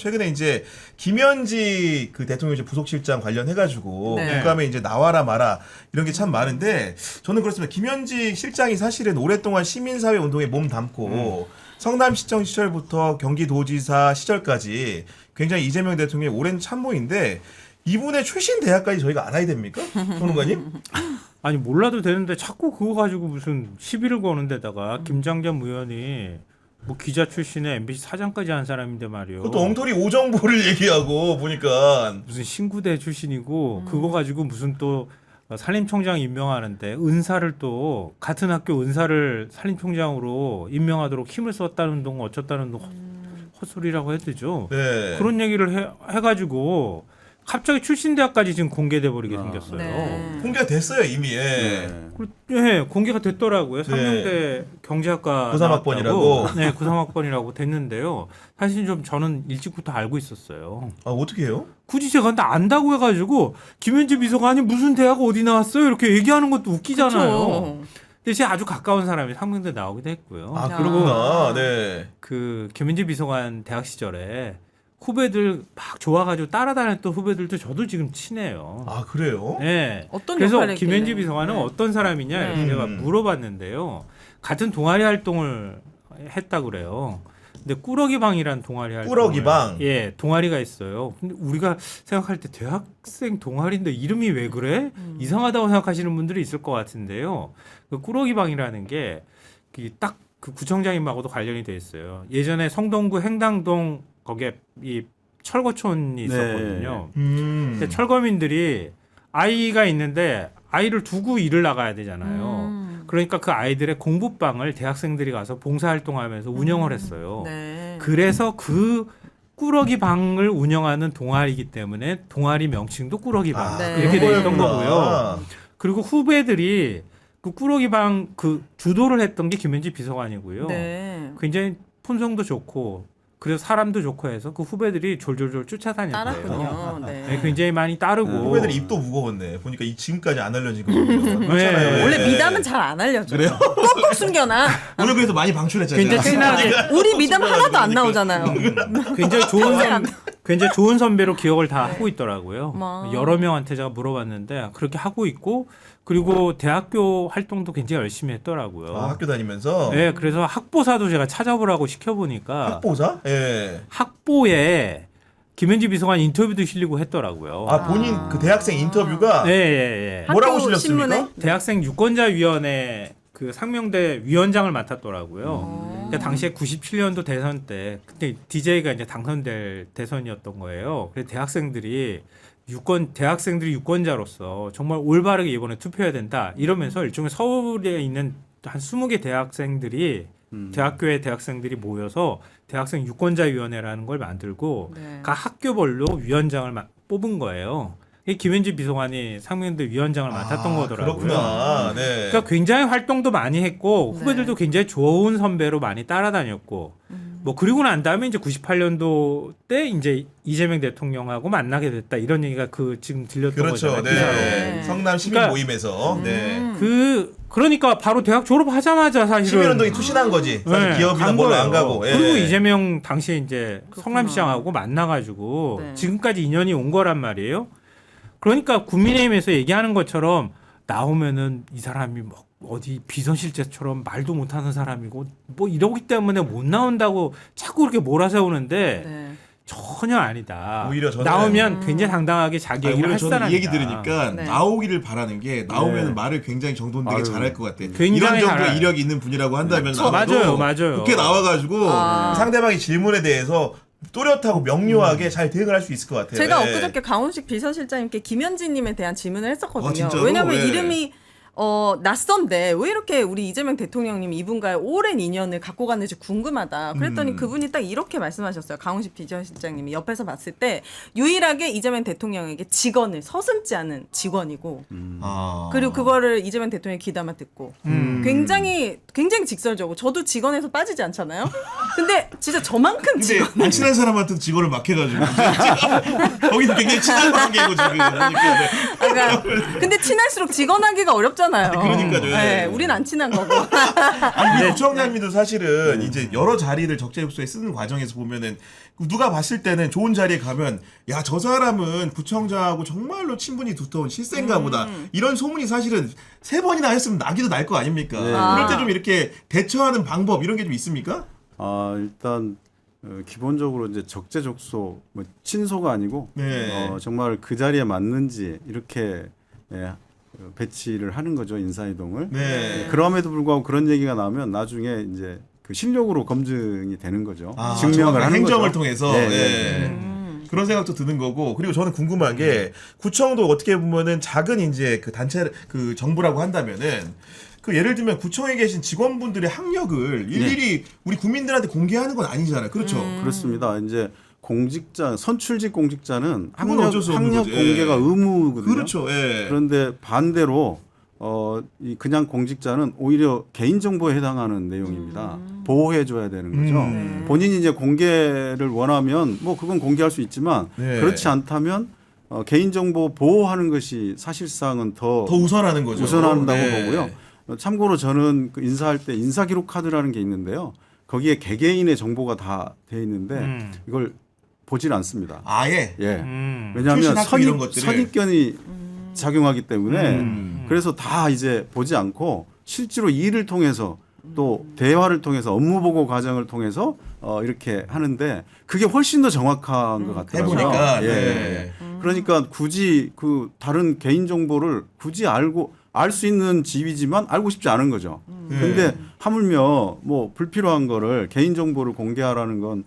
최근에 이제 김현지 그 대통령 부속실장 관련해가지고 네. 국감에 이제 나와라 마라 이런 게 참 많은데 저는 그렇습니다. 김현지 실장이 사실은 오랫동안 시민사회 운동에 몸 담고 성남시청 시절부터 경기도지사 시절까지 굉장히 이재명 대통령의 오랜 참모인데 이분의 출신 대학까지 저희가 알아야 됩니까? 소능관님? 아니 몰라도 되는데 자꾸 그거 가지고 무슨 시비를 거는 데다가 김장겸 의원이 뭐 기자 출신에 MBC 사장까지 한 사람인데 말이요. 그것도 엉터리 오정보를 얘기하고 보니까 무슨 신구대 출신이고 그거 가지고 무슨 또 산림청장 임명하는데 은사를 또 같은 학교 은사를 산림청장으로 임명하도록 힘을 썼다는 동 어쩌다는 동 헛소리라고 해야 되죠. 네. 그런 얘기를 해가지고 갑자기 출신 대학까지 지금 공개돼 버리게 생겼어요. 네. 공개가 됐어요 이미. 예. 예, 공개가 됐더라고요. 상명대 경제학과 93학번이라고. 나왔다고. 네, 93학번이라고 됐는데요. 사실 좀 저는 일찍부터 알고 있었어요. 아 어떻게 해요? 굳이 제가 근데 안다고 해가지고 김현지 비서관이 무슨 대학 어디 나왔어요? 이렇게 얘기하는 것도 웃기잖아요. 그쵸. 근데 제 아주 가까운 사람이 상명대 나오기도 했고요. 아 야. 그러구나. 네. 그 김현지 비서관 대학 시절에 후배들 막 좋아가지고 따라다녔던 후배들도 저도 지금 친해요. 아 그래요? 네. 어떤 그래서 역할을 김현지 했길래. 비서관은 네. 어떤 사람이냐 이렇게 네. 제가 물어봤는데요. 같은 동아리 활동을 했다 그래요. 근데 꾸러기방이란 동아리 활동. 꾸러기방? 예, 동아리가 있어요. 근데 우리가 생각할 때 대학생 동아리인데 이름이 왜 그래? 이상하다고 생각하시는 분들이 있을 것 같은데요. 그 꾸러기방이라는 게 딱 그 구청장님하고도 관련이 돼 있어요. 예전에 성동구 행당동 거기에 이 철거촌이 있었거든요. 근데 철거민들이 아이가 있는데 아이를 두고 일을 나가야 되잖아요. 그러니까 그 아이들의 공부방을 대학생들이 가서 봉사활동하면서 운영을 했어요. 네. 그래서 그 꾸러기 방을 운영하는 동아리이기 때문에 동아리 명칭도 꾸러기 방 아, 네. 이렇게 돼 있던 그거였구나. 거고요. 그리고 후배들이 그 꾸러기 방 그 주도를 했던 게 김현지 비서관이고요. 네. 굉장히 품성도 좋고 그래서 사람도 좋고 해서 그 후배들이 졸졸졸 쫓아다녔대요. 따랐군요. 네, 네. 굉장히 많이 따르고 후배들이 입도 무거웠네. 보니까 지금까지 안 알려진 거거든요. 네. 그렇잖아요. 원래 예. 미담은 잘 안 알려줘. 그래요? 꾹꾹 숨겨놔. 오늘 그래서 많이 방출했잖아요. 굉장히 친하게 우리 미담 하나도 안 나오잖아요. 굉장히 좋은 선배로 기억을 다 하고 있더라고요. 뭐. 여러 명한테 제가 물어봤는데 그렇게 하고 있고 그리고 대학교 활동도 굉장히 열심히 했더라고요. 아, 학교 다니면서 네, 그래서 학보사도 제가 찾아보라고 시켜보니까 학보사? 예. 학보에 김현지 비서관 인터뷰도 실리고 했더라고요. 아 본인 그 대학생 인터뷰가 네, 예, 예. 뭐라고 학교 실렸습니까? 신문에? 대학생 유권자위원회 그 상명대 위원장을 맡았더라고요. 그러니까 당시에 97년도 대선 때 그때 DJ가 이제 당선될 대선이었던 거예요. 그래서 대학생들이 유권자로서 정말 올바르게 이번에 투표해야 된다 이러면서 일종의 서울에 있는 한 20개 대학생들이 대학교의 대학생들이 모여서 대학생 유권자위원회라는 걸 만들고 네. 각 학교별로 위원장을 뽑은 거예요. 이게 김현지 비서관이 상명대 위원장을 맡았던 거더라고요. 그렇구나. 네. 그러니까 굉장히 활동도 많이 했고 네. 후배들도 굉장히 좋은 선배로 많이 따라다녔고 뭐 그리고 난 다음에 이제 98년도 때 이제 이재명 대통령하고 만나게 됐다 이런 얘기가 그 지금 들렸던 그렇죠. 거잖아요. 네. 기사로. 네. 성남 시민 그러니까 모임에서 네. 그러니까 바로 대학 졸업하자마자 사실은 시민운동이 투신한 거지. 사실 네, 기업이나 간 뭘로 거예요. 안 가고. 예. 그리고 이재명 당시에 이제 그렇구나. 성남시장하고 만나가지고 네. 지금까지 인연이 온 거란 말이에요. 그러니까 국민의힘에서 얘기하는 것처럼 나오면은 이 사람이 뭐 어디 비서실장처럼 말도 못하는 사람이고 뭐 이러기 때문에 못 나온다고 자꾸 그렇게 몰아세우는데 네. 전혀 아니다. 오히려 저는- 나오면 굉장히 당당하게 자기 아니, 얘기를 오히려 할 저는 사람이다. 이 얘기 들으니까 네. 나오기를 바라는 게 나오면 네. 말을 굉장히 정돈되게 아유, 잘할 것 같아. 굉장히 이런 정도의 잘해요. 이력이 있는 분이라고 한다면 맞아요, 맞아요. 국회 나와가지고 아. 상대방의 질문에 대해서 또렷하고 명료하게 잘 대응을 할 수 있을 것 같아요. 제가 예. 엊그저께 강훈식 비서실장님께 김현지님에 대한 질문을 했었거든요. 아, 진짜로? 왜냐하면 예. 이름이 낯선데 왜 이렇게 우리 이재명 대통령님이 이분과의 오랜 인연을 갖고 갔는지 궁금하다. 그랬더니 그분이 딱 이렇게 말씀하셨어요. 강훈식 비서실장님이 옆에서 봤을 때 유일하게 이재명 대통령에게 직언을 서슴지 않은 직원이고 아. 그리고 그거를 이재명 대통령이 귀담아 듣고 굉장히 직설적으로 저도 직원에서 빠지지 않잖아요. 근데 진짜 저만큼 근데 직원 안 친한 사람한테 직원을 막 해가지고 거기는 굉장히 친한 관계고 지금 그러니까 네. 그러니까 근데 친할수록 직원하기가 어렵잖아요. 없잖아요. 그러니까요. 네, 우린 안 친한 거고. 아니 우리 구청장님도 사실은 이제 여러 자리를 적재적소에 쓰는 과정에서 보면은 누가 봤을 때는 좋은 자리에 가면 야 저 사람은 구청장하고 정말로 친분이 두터운 실세인가 보다 이런 소문이 사실은 3번이나 했으면 나기도 날 거 아닙니까? 네. 그럴 때 좀 이렇게 대처하는 방법 이런 게 좀 있습니까? 일단 기본적으로 이제 적재적소 뭐 친소가 아니고 네. 정말 그 자리에 맞는지 이렇게 배치를 하는 거죠, 인사이동을. 네. 그럼에도 불구하고 그런 얘기가 나오면 나중에 이제 그 실력으로 검증이 되는 거죠. 증명을 정확한 하는 행정을 거죠. 통해서 네, 예. 네. 그런 생각도 드는 거고 그리고 저는 궁금한 게 구청도 어떻게 보면은 작은 이제 그 단체 그 정부라고 한다면은 그 예를 들면 구청에 계신 직원분들의 학력을 일일이 우리 국민들한테 공개하는 건 아니잖아요. 그렇죠? 그렇습니다. 이제 공직자, 선출직 공직자는 그건 어쩔 수 없는 학력 거죠. 공개가 예. 의무거든요. 그렇죠. 예. 그런데 반대로 이 그냥 공직자는 오히려 개인 정보에 해당하는 내용입니다. 보호해 줘야 되는 거죠. 본인이 이제 공개를 원하면 뭐 그건 공개할 수 있지만 네. 그렇지 않다면 개인 정보 보호하는 것이 사실상은 더 우선하는 거죠. 우선한다고 네. 보고요. 참고로 저는 그 인사할 때 인사기록 카드라는 게 있는데요. 거기에 개개인의 정보가 다 돼 있는데 이걸 보질 않습니다. 아예. 예. 음. 왜냐하면 출신 학교 이런 것들을. 선입견이 작용하기 때문에 음. 그래서 다 이제 보지 않고 실제로 일을 통해서 또 대화를 통해서 업무 보고 과정을 통해서 이렇게 하는데 그게 훨씬 더 정확한 것 같더라고요. 해보니까. 예. 네. 그러니까 굳이 그 다른 개인 정보를 굳이 알 수 있는 지위지만 알고 싶지 않은 거죠. 근데 하물며 뭐 불필요한 거를 개인 정보를 공개하라는 건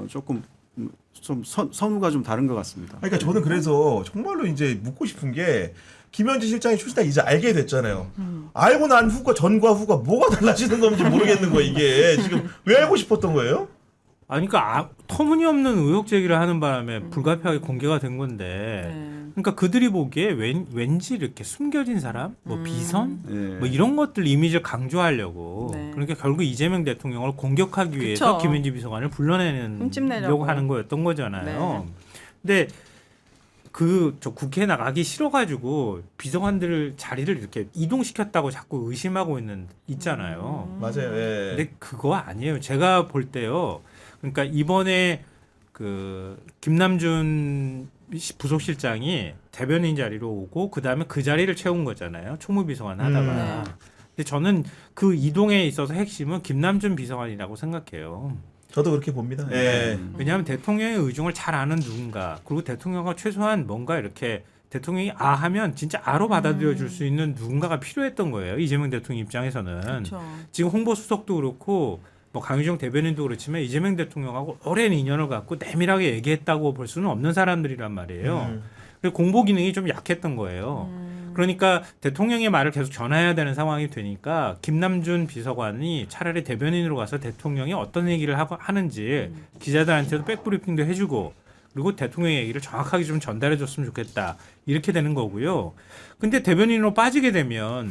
조금 좀 선우가 좀 다른 것 같습니다. 그러니까 저는 그래서 정말로 이제 묻고 싶은 게 김현지 실장이 출시다 이제 알게 됐잖아요. 알고 난 후가 전과 후가 뭐가 달라지는 건지 모르겠는 거예요. 이게 지금 왜 알고 싶었던 거예요? 아니 그러니까 터무니없는 의혹 제기를 하는 바람에 불가피하게 공개가 된 건데 그러니까 그들이 보기에 왠지 이렇게 숨겨진 사람, 뭐 비선, 예. 뭐 이런 것들 이미지를 강조하려고 네. 그러니까 결국 이재명 대통령을 공격하기 위해서 그쵸. 김현지 비서관을 불러내려고 흠집내려고 하는 거였던 거잖아요. 네. 근데 저 국회에 나가기 싫어가지고 비서관들 자리를 이렇게 이동시켰다고 자꾸 의심하고 있잖아요. 맞아요. 예. 근데 그거 아니에요. 제가 볼 때요. 그러니까 이번에 그 김남준 부속실장이 대변인 자리로 오고 그다음에 그 자리를 채운 거잖아요. 총무비서관 하다가. 근데 저는 그 이동에 있어서 핵심은 김남준 비서관이라고 생각해요. 저도 그렇게 봅니다. 예. 왜냐하면 대통령의 의중을 잘 아는 누군가 그리고 대통령과 최소한 뭔가 이렇게 대통령이 아 하면 진짜 아로 받아들여 줄 수 있는 누군가가 필요했던 거예요. 이재명 대통령 입장에서는. 그렇죠. 지금 홍보수석도 그렇고 뭐 강유정 대변인도 그렇지만 이재명 대통령하고 오랜 인연을 갖고 내밀하게 얘기했다고 볼 수는 없는 사람들이란 말이에요. 그리고 공보 기능이 좀 약했던 거예요. 그러니까 대통령의 말을 계속 전해야 되는 상황이 되니까 김남준 비서관이 차라리 대변인으로 가서 대통령이 어떤 얘기를 하는지 기자들한테도 백브리핑도 해주고 그리고 대통령의 얘기를 정확하게 좀 전달해 줬으면 좋겠다. 이렇게 되는 거고요. 근데 대변인으로 빠지게 되면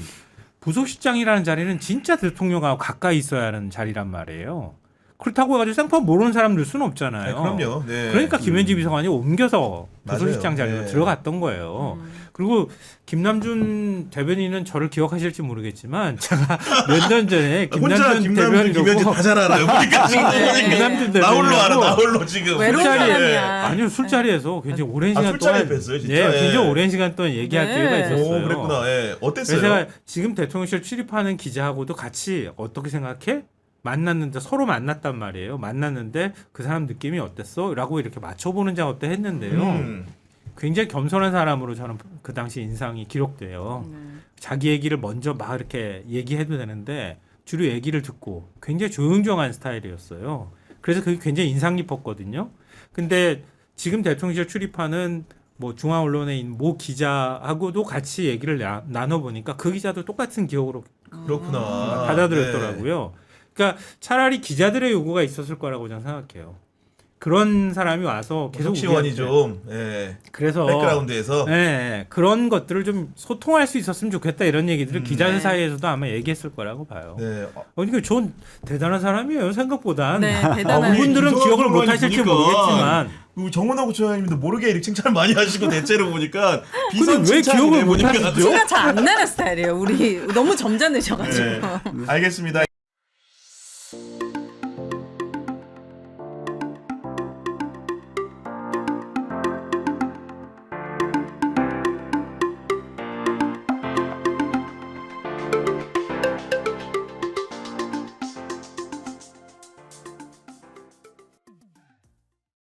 부속실장이라는 자리는 진짜 대통령하고 가까이 있어야 하는 자리란 말이에요. 그렇다고 해가지고 생판 모르는 사람 들 수는 없잖아요. 그럼요. 네. 그러니까 김현지 비서관이 옮겨서 부속실장 맞아요. 자리로 네. 들어갔던 거예요. 그리고 김남준 대변인은 저를 기억하실지 모르겠지만 제가 몇 년 전에 혼자 김남준 김남준, 김현지 대변인으로 다 잘 알아요. 그러니까 지금 김남준 나홀로 알아. 대변인하고 나홀로 지금. 외로운 술자리에- 사람이야. 아니요 술자리에서 굉장히 오랜 시간 술자리에 동안 뵀어요, 진짜? 예, 예. 굉장히 오랜 시간 동안 얘기할 네. 기회가 있었어요. 오, 그랬구나. 예. 그래서 어땠어요? 제가 지금 대통령실 출입하는 기자하고도 같이 어떻게 생각해? 만났는데 서로 만났단 말이에요. 만났는데 그 사람 느낌이 어땠어? 라고 이렇게 맞춰보는 작업도 했는데요. 굉장히 겸손한 사람으로 저는 그 당시 인상이 기록돼요. 자기 얘기를 먼저 막 이렇게 얘기해도 되는데 주로 얘기를 듣고 굉장히 조용조용한 스타일이었어요. 그래서 그게 굉장히 인상 깊었거든요. 근데 지금 대통령실 출입하는 뭐 중앙 언론에 있는 모 기자하고도 같이 얘기를 나눠보니까 그 기자도 똑같은 기억으로 그렇구나. 받아들였더라고요. 그러니까 차라리 기자들의 요구가 있었을 거라고 저는 생각해요. 그런 사람이 와서 계속 속시원이 우리한테 좀 예. 그래서 백그라운드에서 예, 그런 것들을 좀 소통할 수 있었으면 좋겠다 이런 얘기들을 기자들 네. 사이에서도 아마 얘기했을 거라고 봐요. 네. 그러니까 전 대단한 사람이에요 생각보다. 네, 대단한. 그분들은 김성환 기억을 못 의원이 하실지 보니까 모르겠지만 정원호 구청장님도 모르게 이렇게 칭찬을 많이 하시고 대체로 보니까 비선 근데 왜 칭찬이네 기억을 못 보니까. 하시죠? 티가 잘 안 나는 스타일이에요. 우리 너무 점잖으셔가지고. 네. 알겠습니다.